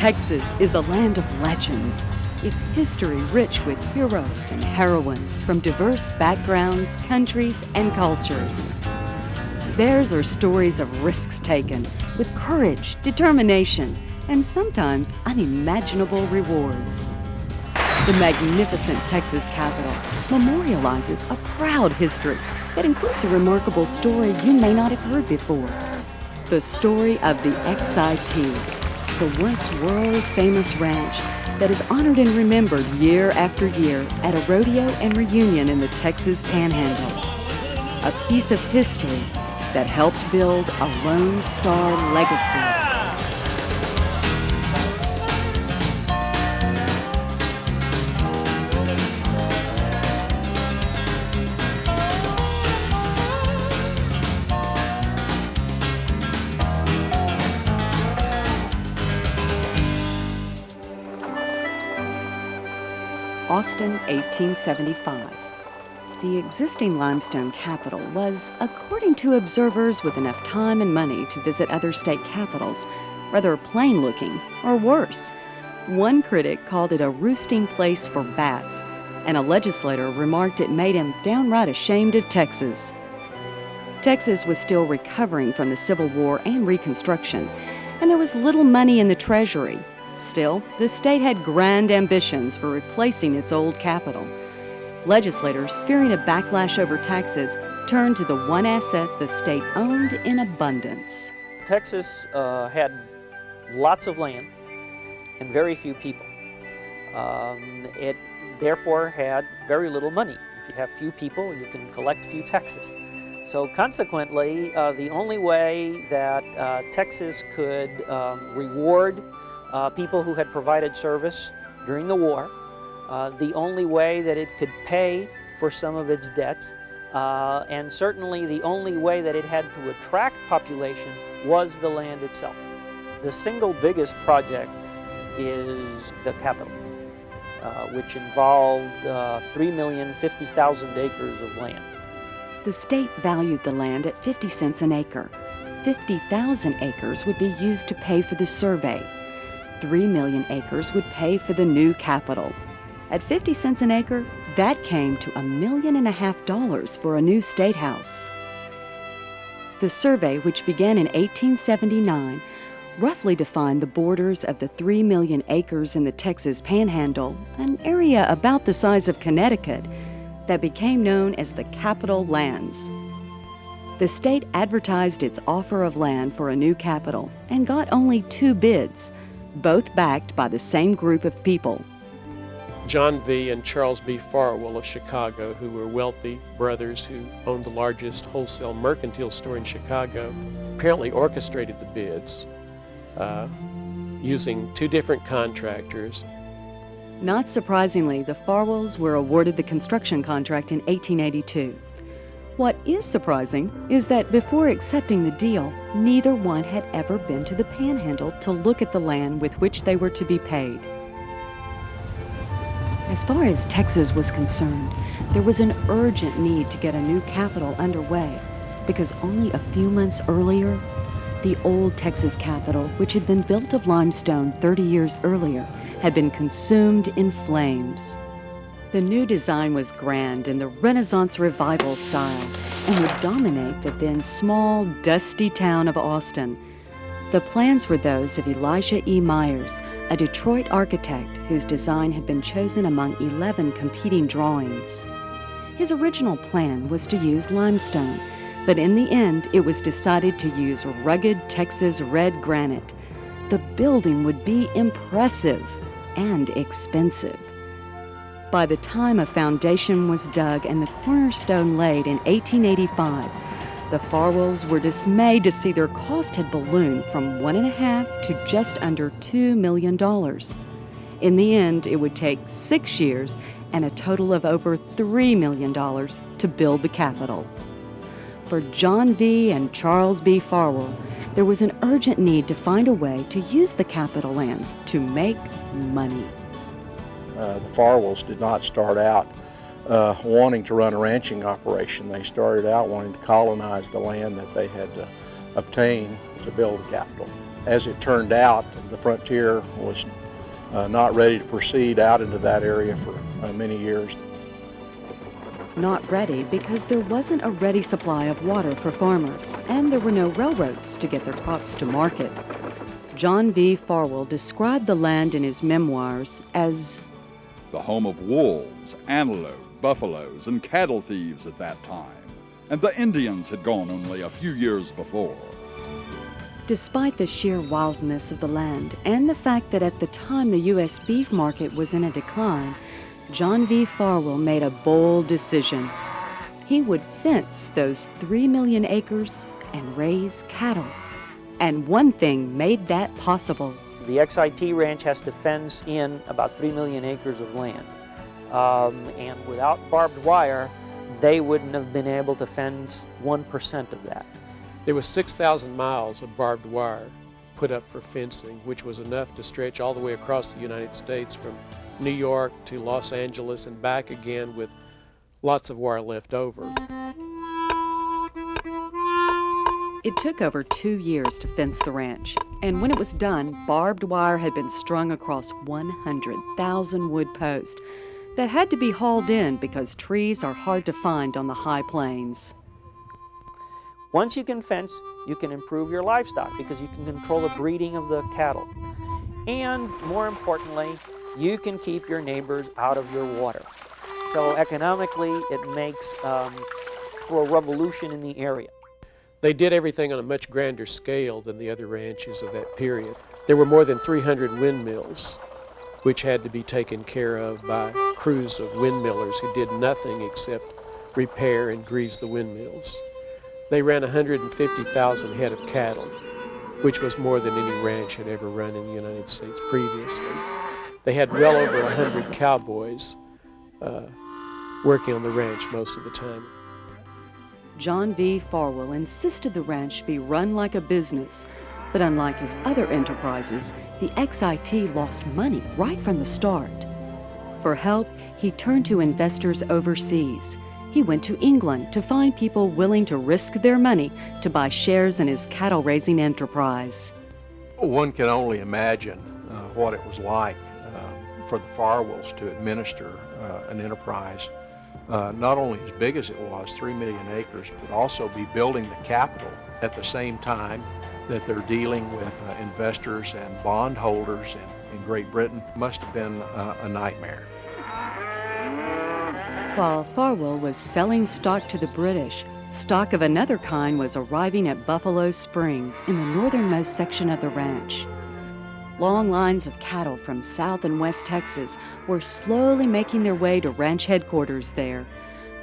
Texas is a land of legends. Its history rich with heroes and heroines from diverse backgrounds, countries, and cultures. Theirs are stories of risks taken with courage, determination, and sometimes unimaginable rewards. The magnificent Texas Capitol memorializes a proud history that includes a remarkable story you may not have heard before. The story of the XIT, the once world-famous ranch that is honored and remembered year after year at a rodeo and reunion in the Texas Panhandle. A piece of history that helped build a Lone Star legacy. Austin, 1875. The existing limestone capital was, according to observers with enough time and money to visit other state capitals, rather plain-looking or worse. One critic called it a roosting place for bats, and a legislator remarked it made him downright ashamed of Texas. Texas was still recovering from the Civil War and Reconstruction, and there was little money in the treasury. Still, the state had grand ambitions for replacing its old capital. Legislators, fearing a backlash over taxes, turned to the one asset the state owned in abundance. Texas had lots of land and very few people. It therefore had very little money. If you have few people, you can collect few taxes. So consequently, the only way that Texas could reward people who had provided service during the war, the only way that it could pay for some of its debts, and certainly the only way that it had to attract population was the land itself. The single biggest project is the Capitol, which involved 3,050,000 acres of land. The state valued the land at 50 cents an acre. 50,000 acres would be used to pay for the survey. 3 million acres would pay for the new Capitol. At 50 cents an acre, that came to $1.5 million for a new state house. The survey, which began in 1879, roughly defined the borders of the 3 million acres in the Texas Panhandle, an area about the size of Connecticut, that became known as the Capitol Lands. The state advertised its offer of land for a new capital and got only 2 bids, both backed by the same group of people. John V. and Charles B. Farwell of Chicago, who were wealthy brothers who owned the largest wholesale mercantile store in Chicago, apparently orchestrated the bids using 2 different contractors. Not surprisingly, the Farwells were awarded the construction contract in 1882. What is surprising is that before accepting the deal, neither one had ever been to the Panhandle to look at the land with which they were to be paid. As far as Texas was concerned, there was an urgent need to get a new capital underway because only a few months earlier, the old Texas Capitol, which had been built of limestone 30 years earlier, had been consumed in flames. The new design was grand in the Renaissance Revival style and would dominate the then small, dusty town of Austin. The plans were those of Elijah E. Myers, a Detroit architect whose design had been chosen among 11 competing drawings. His original plan was to use limestone, but in the end it was decided to use rugged Texas red granite. The building would be impressive and expensive. By the time a foundation was dug and the cornerstone laid in 1885, the Farwells were dismayed to see their cost had ballooned from $1.5 to just under $2 million. In the end, it would take 6 years and a total of over $3 million to build the Capitol. For John V. and Charles B. Farwell, there was an urgent need to find a way to use the Capitol lands to make money. The Farwells did not start out wanting to run a ranching operation. They started out wanting to colonize the land that they had obtained to build a capital. As it turned out, the frontier was not ready to proceed out into that area for many years. Not ready because there wasn't a ready supply of water for farmers, and there were no railroads to get their crops to market. John V. Farwell described the land in his memoirs as the home of wolves, antelope, buffaloes, and cattle thieves at that time, and the Indians had gone only a few years before. Despite the sheer wildness of the land and the fact that at the time the U.S. beef market was in a decline, John V. Farwell made a bold decision. He would fence those 3 million acres and raise cattle. And one thing made that possible. The XIT ranch has to fence in about 3 million acres of land. And without barbed wire, they wouldn't have been able to fence 1% of that. There was 6,000 miles of barbed wire put up for fencing, which was enough to stretch all the way across the United States from New York to Los Angeles and back again, with lots of wire left over. It took over 2 years to fence the ranch, and when it was done, barbed wire had been strung across 100,000 wood posts that had to be hauled in because trees are hard to find on the high plains. Once you can fence, you can improve your livestock because you can control the breeding of the cattle. And more importantly, you can keep your neighbors out of your water. So economically, it makes for a revolution in the area. They did everything on a much grander scale than the other ranches of that period. There were more than 300 windmills, which had to be taken care of by crews of windmillers who did nothing except repair and grease the windmills. They ran 150,000 head of cattle, which was more than any ranch had ever run in the United States previously. They had well over 100 cowboys working on the ranch most of the time. John V. Farwell insisted the ranch be run like a business, but unlike his other enterprises, the XIT lost money right from the start. For help, he turned to investors overseas. He went to England to find people willing to risk their money to buy shares in his cattle-raising enterprise. One can only imagine what it was like for the Farwells to administer an enterprise not only as big as it was, 3 million acres, but also be building the capital at the same time that they're dealing with investors and bondholders in Great Britain. Must have been a nightmare. While Farwell was selling stock to the British, stock of another kind was arriving at Buffalo Springs in the northernmost section of the ranch. Long lines of cattle from South and West Texas were slowly making their way to ranch headquarters there.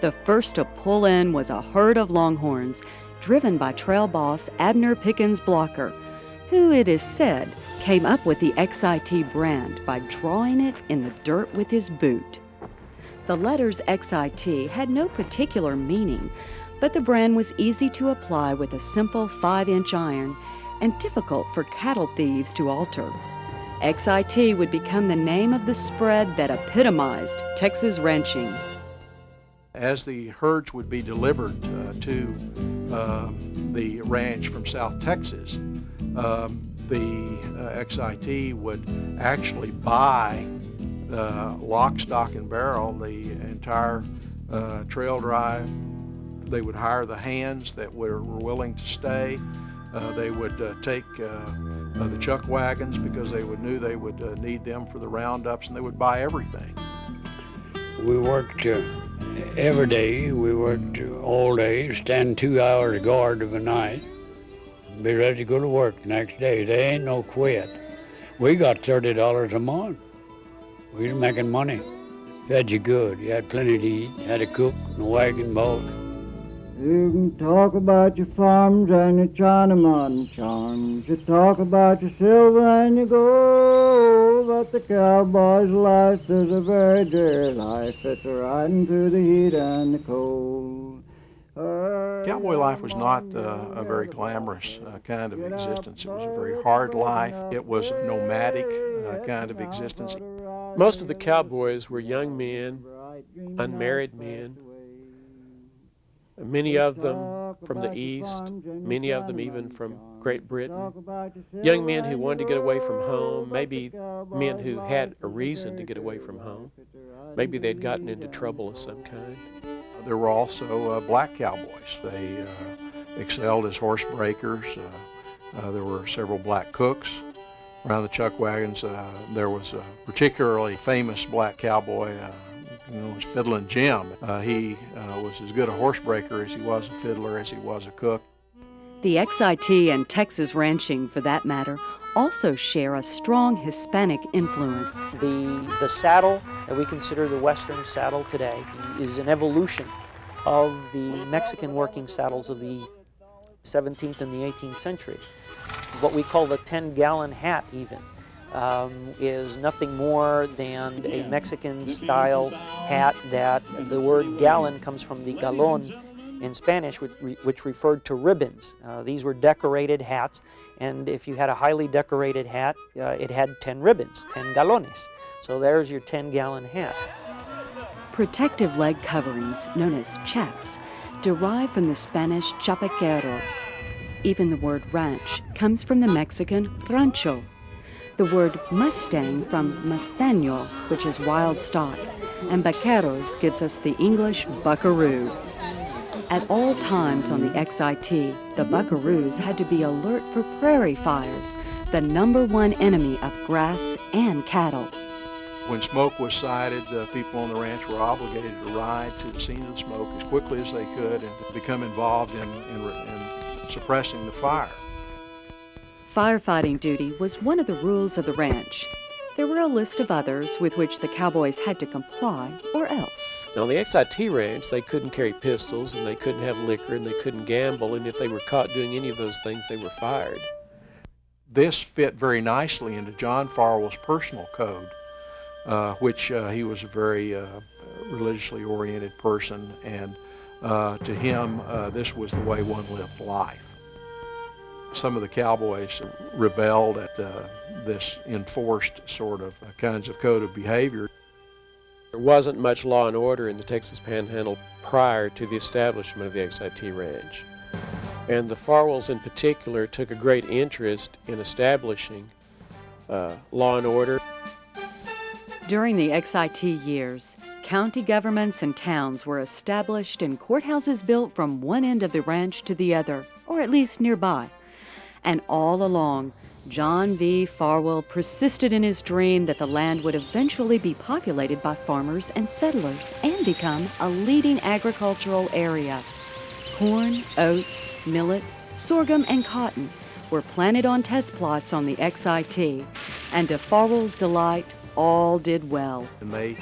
The first to pull in was a herd of longhorns driven by trail boss Abner Pickens Blocker, who, it is said, came up with the XIT brand by drawing it in the dirt with his boot. The letters XIT had no particular meaning, but the brand was easy to apply with a simple 5-inch iron and difficult for cattle thieves to alter. XIT would become the name of the spread that epitomized Texas ranching. As the herds would be delivered to the ranch from South Texas, the XIT would actually buy lock, stock, and barrel the entire trail drive. They would hire the hands that were willing to stay. They would take the chuck wagons because they knew they would need them for the roundups, and they would buy everything. We worked every day. We worked all day, stand 2 hours guard of a night, be ready to go to work the next day. There ain't no quit. We got $30 a month. We was making money. Fed you good. You had plenty to eat. Had a cook and a wagon boat. You can talk about your farms and your Chinaman charms. You talk about your silver and your gold. But the cowboy's life is a very dear life. It's riding through the heat and the cold. Cowboy life was not a very glamorous kind of existence. It was a very hard life. It was a nomadic kind of existence. Most of the cowboys were young men, unmarried men. Many of them from the East, many of them even from Great Britain. Young men who wanted to get away from home, maybe men who had a reason to get away from home. Maybe they'd gotten into trouble of some kind. There were also black cowboys. They excelled as horse breakers. There were several black cooks around the chuck wagons. There was a particularly famous black cowboy known as Fiddlin' Jim. He was as good a horse breaker as he was a fiddler, as he was a cook. The XIT and Texas ranching, for that matter, also share a strong Hispanic influence. The saddle that we consider the Western saddle today is an evolution of the Mexican working saddles of the 17th and the 18th century. What we call the 10-gallon hat even is nothing more than a Mexican-style hat that the word gallon comes from the galón in Spanish, which referred to ribbons. These were decorated hats, and if you had a highly decorated hat, it had 10 ribbons, 10 galones. So there's your 10-gallon hat. Protective leg coverings, known as chaps, derive from the Spanish chapequeros. Even the word ranch comes from the Mexican rancho. The word Mustang from Mustaño, which is wild stock, and vaqueros gives us the English buckaroo. At all times on the XIT, the buckaroos had to be alert for prairie fires, the #1 enemy of grass and cattle. When smoke was sighted, the people on the ranch were obligated to ride to the scene of the smoke as quickly as they could and become involved in suppressing the fire. Firefighting duty was one of the rules of the ranch. There were a list of others with which the cowboys had to comply, or else. Now, on the XIT ranch, they couldn't carry pistols, and they couldn't have liquor, and they couldn't gamble, and if they were caught doing any of those things, they were fired. This fit very nicely into John Farwell's personal code, which he was a very religiously oriented person, and to him, this was the way one lived life. Some of the cowboys rebelled at this enforced sort of kinds of code of behavior. There wasn't much law and order in the Texas Panhandle prior to the establishment of the XIT ranch. And the Farwells in particular took a great interest in establishing law and order. During the XIT years, county governments and towns were established and courthouses built from one end of the ranch to the other, or at least nearby. And all along, John V. Farwell persisted in his dream that the land would eventually be populated by farmers and settlers and become a leading agricultural area. Corn, oats, millet, sorghum, and cotton were planted on test plots on the XIT, and to Farwell's delight, all did well. And they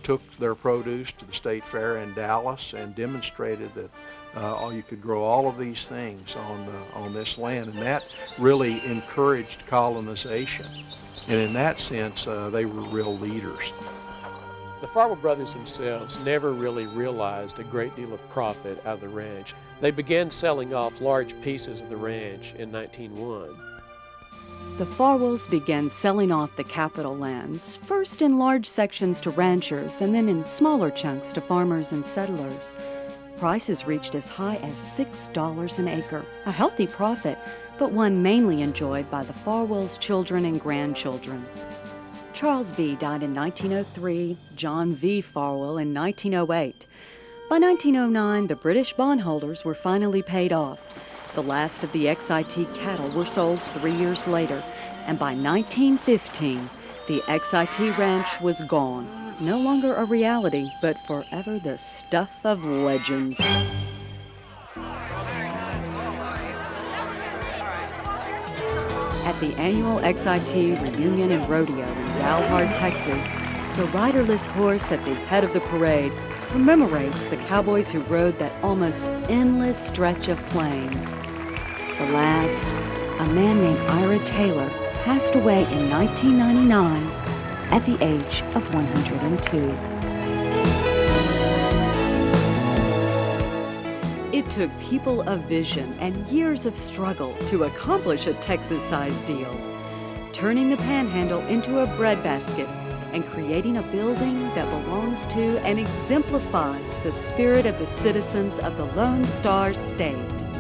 took their produce to the State Fair in Dallas and demonstrated that you could grow all of these things on this land, and that really encouraged colonization. And in that sense, they were real leaders. The Farwell brothers themselves never really realized a great deal of profit out of the ranch. They began selling off large pieces of the ranch in 1901. The Farwells began selling off the capital lands, first in large sections to ranchers and then in smaller chunks to farmers and settlers. Prices reached as high as $6 an acre, a healthy profit, but one mainly enjoyed by the Farwells' children and grandchildren. Charles B. died in 1903, John V. Farwell in 1908. By 1909, the British bondholders were finally paid off. The last of the XIT cattle were sold 3 years later, and by 1915, the XIT ranch was gone. No longer a reality, but forever the stuff of legends. At the annual XIT reunion and rodeo in Dalhart, Texas, the riderless horse at the head of the parade commemorates the cowboys who rode that almost endless stretch of plains. The last, a man named Ira Taylor, passed away in 1999 at the age of 102. It took people of vision and years of struggle to accomplish a Texas-sized deal, turning the Panhandle into a breadbasket and creating a building that belongs to and exemplifies the spirit of the citizens of the Lone Star State.